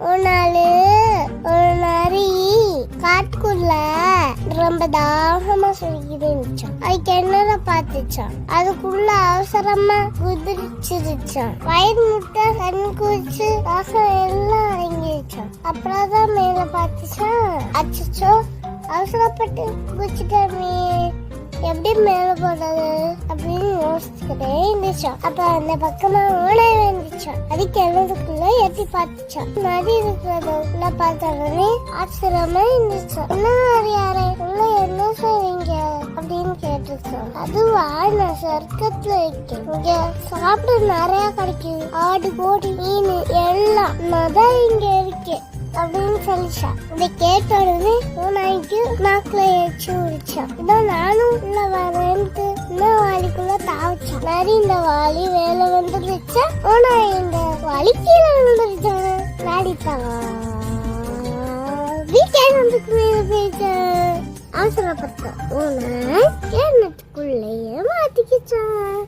ஒரு நாள் ஒரு நரி காட்டுக்குள்ள ரொம்ப தாகமா சொல்லிக்கிட்டு இருந்துச்சான். அதுக்கு என்னடா பார்த்துச்சான். அதுக்குள்ள அவசரமா குதிச்சிருச்சான். வயிறு முட்டை கண் குதிச்சு தாகம் எல்லாம் அடங்கிருச்சான். அப்புறம் தான் மேல பார்த்துச்சான். அச்சோ அவசரப்பட்டு குதிச்சுட்டே எப்படி மேல போறது அப்படின்னு யோசிச்சுக்கிட்டே இருந்துச்சான். அப்ப அந்த பக்கமா ஓனாய் வந்துச்சான். அதுக்கு எழுதுக்குள்ள எட்டி பார்த்துச்சான். நதி இருக்கிறதுக்குள்ள பார்த்தவனே ஆச்சரியமா இருந்துச்சான். என்ன யாரே உள்ள என்ன செய்வீங்க அப்படின்னு கேட்டுச்சான். அதுவா நான் சொர்க்கத்துல இருக்கேன். இங்க சாப்பிட நிறைய கிடைக்குது. ஆடு கோடி மீன் எல்லாம் நான் தான் இங்க இருக்கேன் அப்படின்னு சொல்லிச்சான். இதை கேட்ட உடனே ஓனாய்க்கு நாக்குல எச்சு விழிச்சான். இதான் நானும் உள்ள வரேன்ட்டு இன்னும் வாலிக்குள்ள தாவச்சான். நரி இந்த வாலி வேலை வந்துருச்சா, ஓனாய் இந்த வாலி கீழே வந்துருச்சான். நாடித்தான் வீக்கெண்ட் வந்துக்கு மேல போயிட்டான். அவசரப்பட்டான். ஓனாய் கிணத்துக்குள்ளேயே மாட்டிக்கிச்சான்.